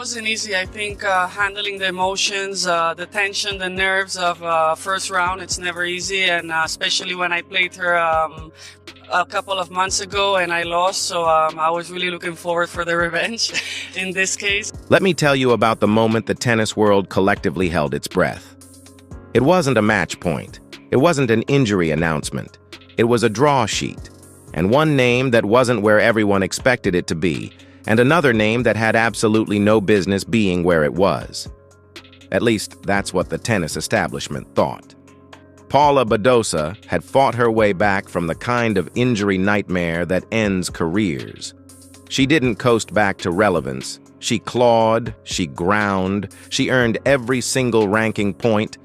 wasn't easy. I think handling the emotions, the tension, the nerves of first round, it's never easy. And especially when I played her a couple of months ago and I lost. So I was really looking forward for the revenge in this case. Let me tell you about the moment the tennis world collectively held its breath. It wasn't a match point. It wasn't an injury announcement. It was a draw sheet. And one name that wasn't where everyone expected it to be, and another name that had absolutely no business being where it was. At least, that's what the tennis establishment thought. Paula Badosa had fought her way back from the kind of injury nightmare that ends careers. She didn't coast back to relevance. She clawed, she ground, she earned every single ranking point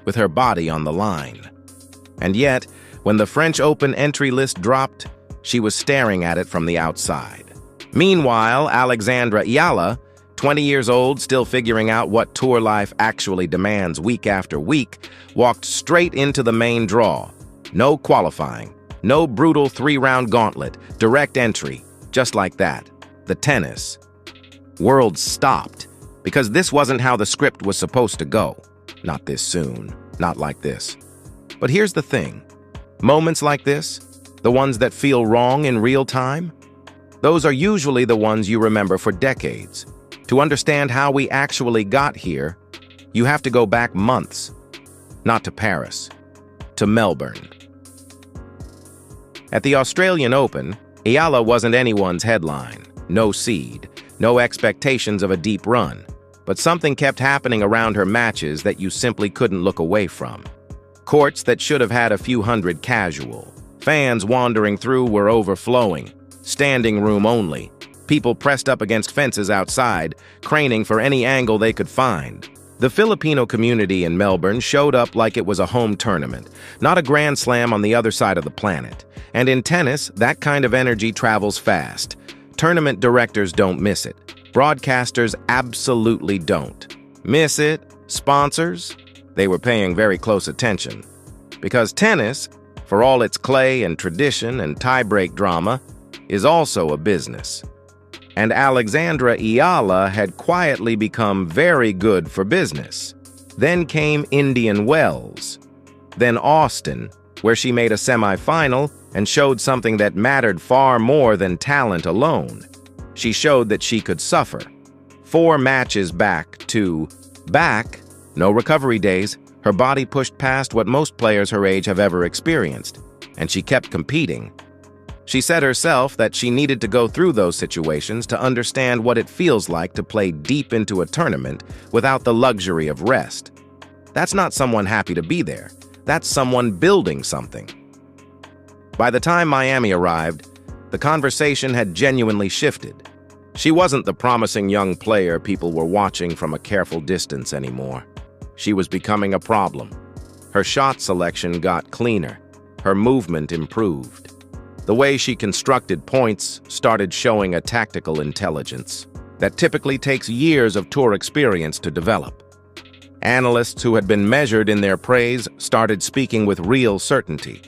with her body on the line. And yet, when the French Open entry list dropped, she was staring at it from the outside. Meanwhile, Alexandra Eala, 20 years old, still figuring out what tour life actually demands week after week, walked straight into the main draw. No qualifying, no brutal 3-round gauntlet, direct entry, just like that. The tennis world stopped, because this wasn't how the script was supposed to go. Not this soon, not like this. But here's the thing. Moments like this, the ones that feel wrong in real time, those are usually the ones you remember for decades. To understand how we actually got here, you have to go back months. Not to Paris, to Melbourne. At the Australian Open, Eala wasn't anyone's headline. No seed, no expectations of a deep run. But something kept happening around her matches that you simply couldn't look away from. Courts that should have had a few hundred casual. Fans wandering through were overflowing. Standing room only. People pressed up against fences outside, craning for any angle they could find. The Filipino community in Melbourne showed up like it was a home tournament, not a grand slam on the other side of the planet. And in tennis, that kind of energy travels fast. Tournament directors don't miss it. Broadcasters absolutely don't. Miss it? Sponsors? They were paying very close attention. Because tennis, for all its clay and tradition and tie-break drama, is also a business. And Alexandra Eala had quietly become very good for business. Then came Indian Wells. Then Austin, where she made a semi-final and showed something that mattered far more than talent alone. She showed that she could suffer. 4 matches back, no recovery days. Her body pushed past what most players her age have ever experienced, and she kept competing. She said herself that she needed to go through those situations to understand what it feels like to play deep into a tournament without the luxury of rest. That's not someone happy to be there. That's someone building something. By the time Miami arrived, the conversation had genuinely shifted. She wasn't the promising young player people were watching from a careful distance anymore. She was becoming a problem. Her shot selection got cleaner. Her movement improved. The way she constructed points started showing a tactical intelligence that typically takes years of tour experience to develop. Analysts who had been measured in their praise started speaking with real certainty.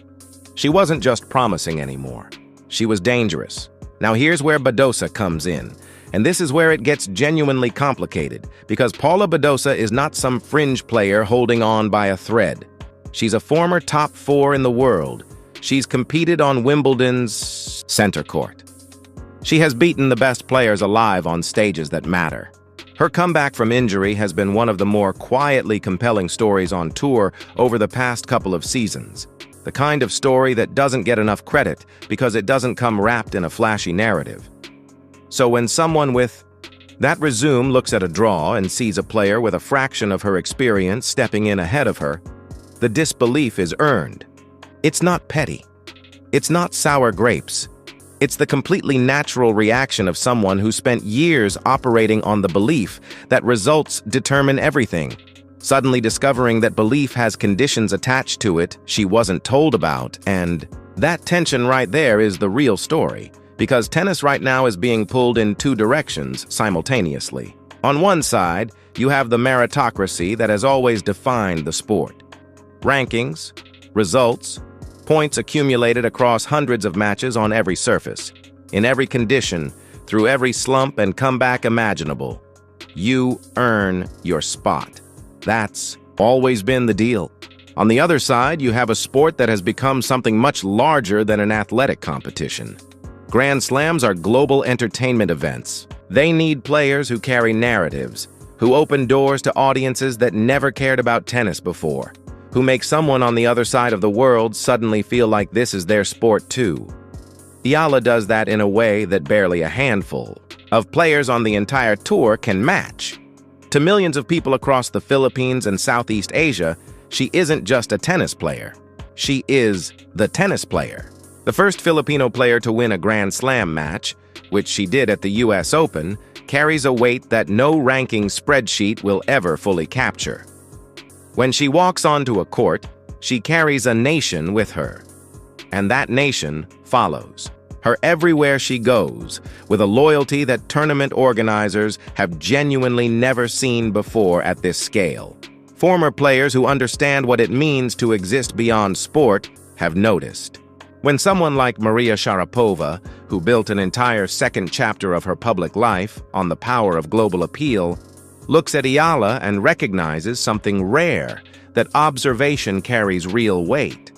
She wasn't just promising anymore. She was dangerous. Now here's where Badosa comes in. And this is where it gets genuinely complicated, because Paula Badosa is not some fringe player holding on by a thread. She's a former top 4 in the world. She's competed on Wimbledon's center court. She has beaten the best players alive on stages that matter. Her comeback from injury has been one of the more quietly compelling stories on tour over the past couple of seasons. The kind of story that doesn't get enough credit because it doesn't come wrapped in a flashy narrative. So when someone with that resume looks at a draw and sees a player with a fraction of her experience stepping in ahead of her, the disbelief is earned. It's not petty. It's not sour grapes. It's the completely natural reaction of someone who spent years operating on the belief that results determine everything, suddenly discovering that belief has conditions attached to it she wasn't told about, and that tension right there is the real story. Because tennis right now is being pulled in 2 directions simultaneously. On one side, you have the meritocracy that has always defined the sport. Rankings, results, points accumulated across hundreds of matches on every surface, in every condition, through every slump and comeback imaginable. You earn your spot. That's always been the deal. On the other side, you have a sport that has become something much larger than an athletic competition. Grand Slams are global entertainment events. They need players who carry narratives, who open doors to audiences that never cared about tennis before, who make someone on the other side of the world suddenly feel like this is their sport too. Eala does that in a way that barely a handful of players on the entire tour can match. To millions of people across the Philippines and Southeast Asia, she isn't just a tennis player. She is the tennis player. The first Filipino player to win a Grand Slam match, which she did at the US Open, carries a weight that no ranking spreadsheet will ever fully capture. When she walks onto a court, she carries a nation with her. And that nation follows her everywhere she goes, with a loyalty that tournament organizers have genuinely never seen before at this scale. Former players who understand what it means to exist beyond sport have noticed. When someone like Maria Sharapova, who built an entire second chapter of her public life on the power of global appeal, looks at Eala and recognizes something rare, that observation carries real weight.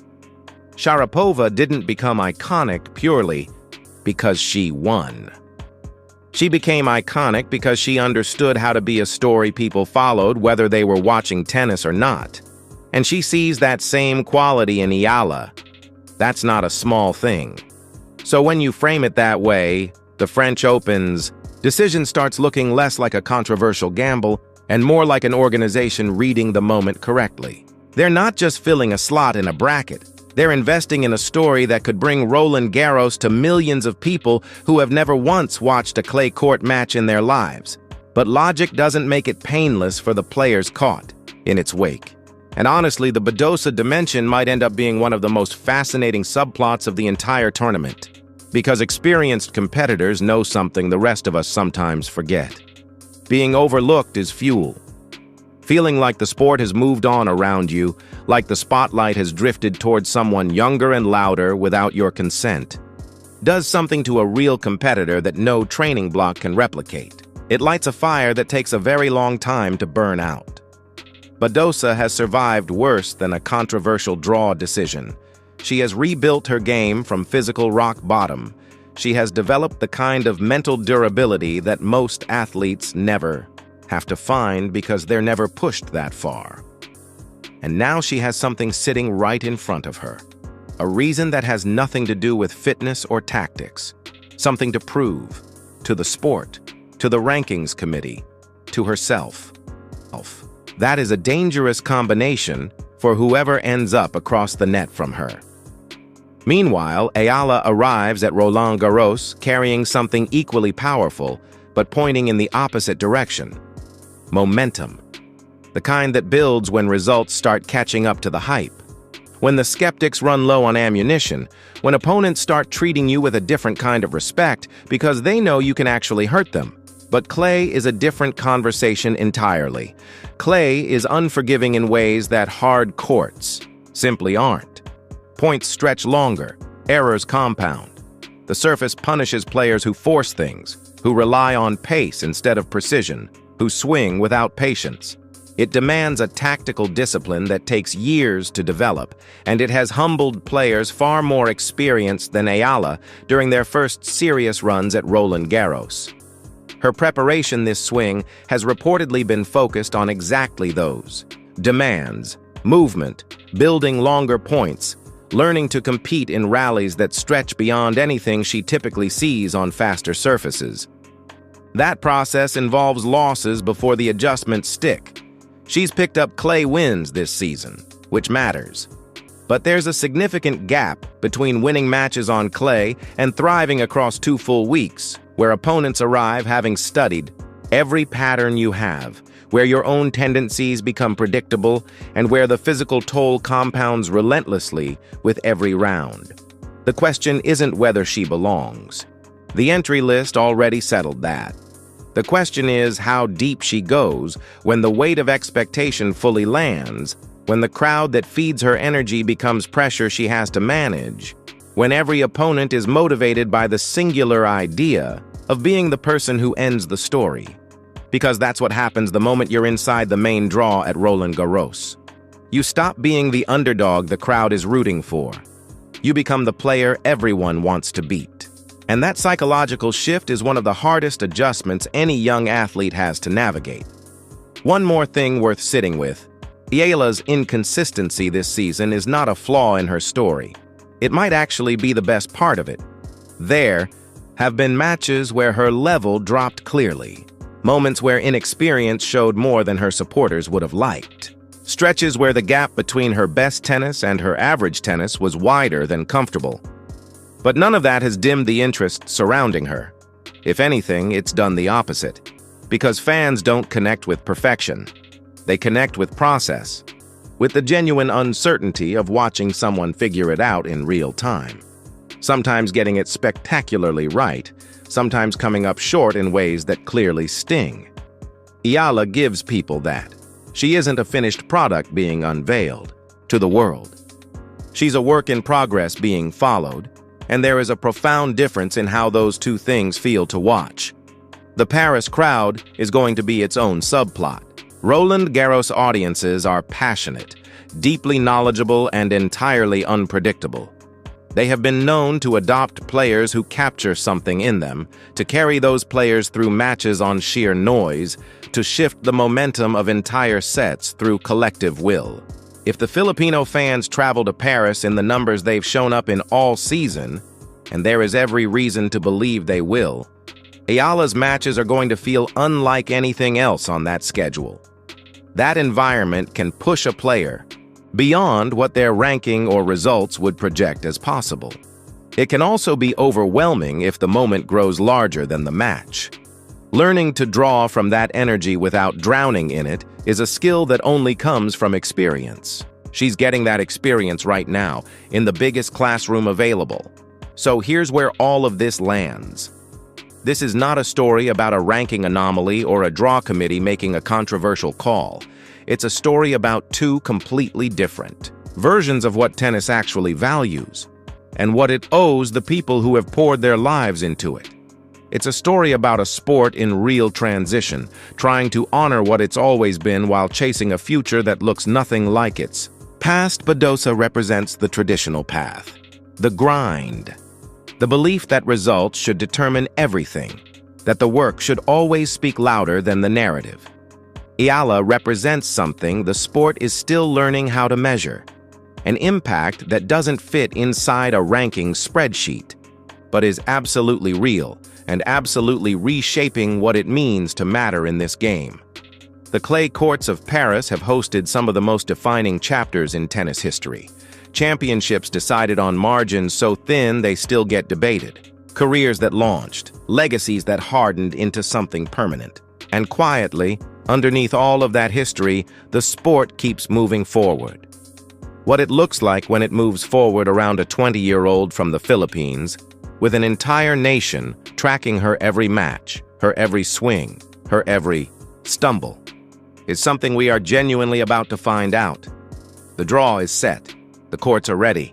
Sharapova didn't become iconic purely because she won. She became iconic because she understood how to be a story people followed whether they were watching tennis or not. And she sees that same quality in Eala. That's not a small thing. So when you frame it that way, the French Open's decision starts looking less like a controversial gamble and more like an organization reading the moment correctly. They're not just filling a slot in a bracket. They're investing in a story that could bring Roland Garros to millions of people who have never once watched a clay court match in their lives. But logic doesn't make it painless for the players caught in its wake. And honestly, the Badosa dimension might end up being one of the most fascinating subplots of the entire tournament, because experienced competitors know something the rest of us sometimes forget. Being overlooked is fuel. Feeling like the sport has moved on around you, like the spotlight has drifted towards someone younger and louder without your consent, does something to a real competitor that no training block can replicate. It lights a fire that takes a very long time to burn out. Badosa has survived worse than a controversial draw decision. She has rebuilt her game from physical rock bottom. She has developed the kind of mental durability that most athletes never have to find because they're never pushed that far. And now she has something sitting right in front of her. A reason that has nothing to do with fitness or tactics. Something to prove. To the sport. To the rankings committee. To herself. That is a dangerous combination for whoever ends up across the net from her. Meanwhile, Eala arrives at Roland Garros carrying something equally powerful, but pointing in the opposite direction. Momentum. The kind that builds when results start catching up to the hype. When the skeptics run low on ammunition, when opponents start treating you with a different kind of respect because they know you can actually hurt them. But clay is a different conversation entirely. Clay is unforgiving in ways that hard courts simply aren't. Points stretch longer, errors compound. The surface punishes players who force things, who rely on pace instead of precision, who swing without patience. It demands a tactical discipline that takes years to develop, and it has humbled players far more experienced than Eala during their first serious runs at Roland Garros. Her preparation this swing has reportedly been focused on exactly those demands, movement, building longer points, learning to compete in rallies that stretch beyond anything she typically sees on faster surfaces. That process involves losses before the adjustments stick. She's picked up clay wins this season, which matters. But there's a significant gap between winning matches on clay and thriving across 2 full weeks, where opponents arrive having studied every pattern you have, where your own tendencies become predictable, and where the physical toll compounds relentlessly with every round. The question isn't whether she belongs. The entry list already settled that. The question is how deep she goes when the weight of expectation fully lands, when the crowd that feeds her energy becomes pressure she has to manage, when every opponent is motivated by the singular idea of being the person who ends the story. because that's what happens the moment you're inside the main draw at Roland Garros. You stop being the underdog the crowd is rooting for. You become the player everyone wants to beat. And that psychological shift is one of the hardest adjustments any young athlete has to navigate. One more thing worth sitting with. Eala's inconsistency this season is not a flaw in her story. It might actually be the best part of it. There have been matches where her level dropped clearly. Moments where inexperience showed more than her supporters would have liked. Stretches where the gap between her best tennis and her average tennis was wider than comfortable. But none of that has dimmed the interest surrounding her. If anything, it's done the opposite. Because fans don't connect with perfection. They connect with process, with the genuine uncertainty of watching someone figure it out in real time. Sometimes getting it spectacularly right, sometimes coming up short in ways that clearly sting. Eala gives people that. She isn't a finished product being unveiled to the world. She's a work in progress being followed, and there is a profound difference in how those two things feel to watch. The Paris crowd is going to be its own subplot. Roland Garros audiences are passionate, deeply knowledgeable, and entirely unpredictable. They have been known to adopt players who capture something in them, to carry those players through matches on sheer noise, to shift the momentum of entire sets through collective will. If the Filipino fans travel to Paris in the numbers they've shown up in all season, and there is every reason to believe they will, Eala's matches are going to feel unlike anything else on that schedule. That environment can push a player beyond what their ranking or results would project as possible. It can also be overwhelming if the moment grows larger than the match. Learning to draw from that energy without drowning in it is a skill that only comes from experience. She's getting that experience right now, in the biggest classroom available. So here's where all of this lands. This is not a story about a ranking anomaly or a draw committee making a controversial call. It's a story about two completely different versions of what tennis actually values and what it owes the people who have poured their lives into it. It's a story about a sport in real transition, trying to honor what it's always been while chasing a future that looks nothing like its past. Badosa represents the traditional path, the grind, the belief that results should determine everything, that the work should always speak louder than the narrative. Eala represents something the sport is still learning how to measure, an impact that doesn't fit inside a ranking spreadsheet, but is absolutely real and absolutely reshaping what it means to matter in this game. The clay courts of Paris have hosted some of the most defining chapters in tennis history. Championships decided on margins so thin they still get debated. Careers that launched, legacies that hardened into something permanent. And quietly, underneath all of that history, the sport keeps moving forward. What it looks like when it moves forward around a 20-year-old from the Philippines, with an entire nation tracking her every match, her every swing, her every stumble, is something we are genuinely about to find out. The draw is set. The courts are ready.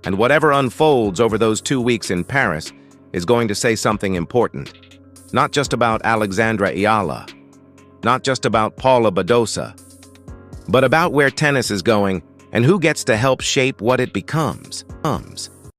And whatever unfolds over those 2 weeks in Paris is going to say something important. Not just about Alexandra Eala, not just about Paula Badosa, but about where tennis is going and who gets to help shape what it becomes.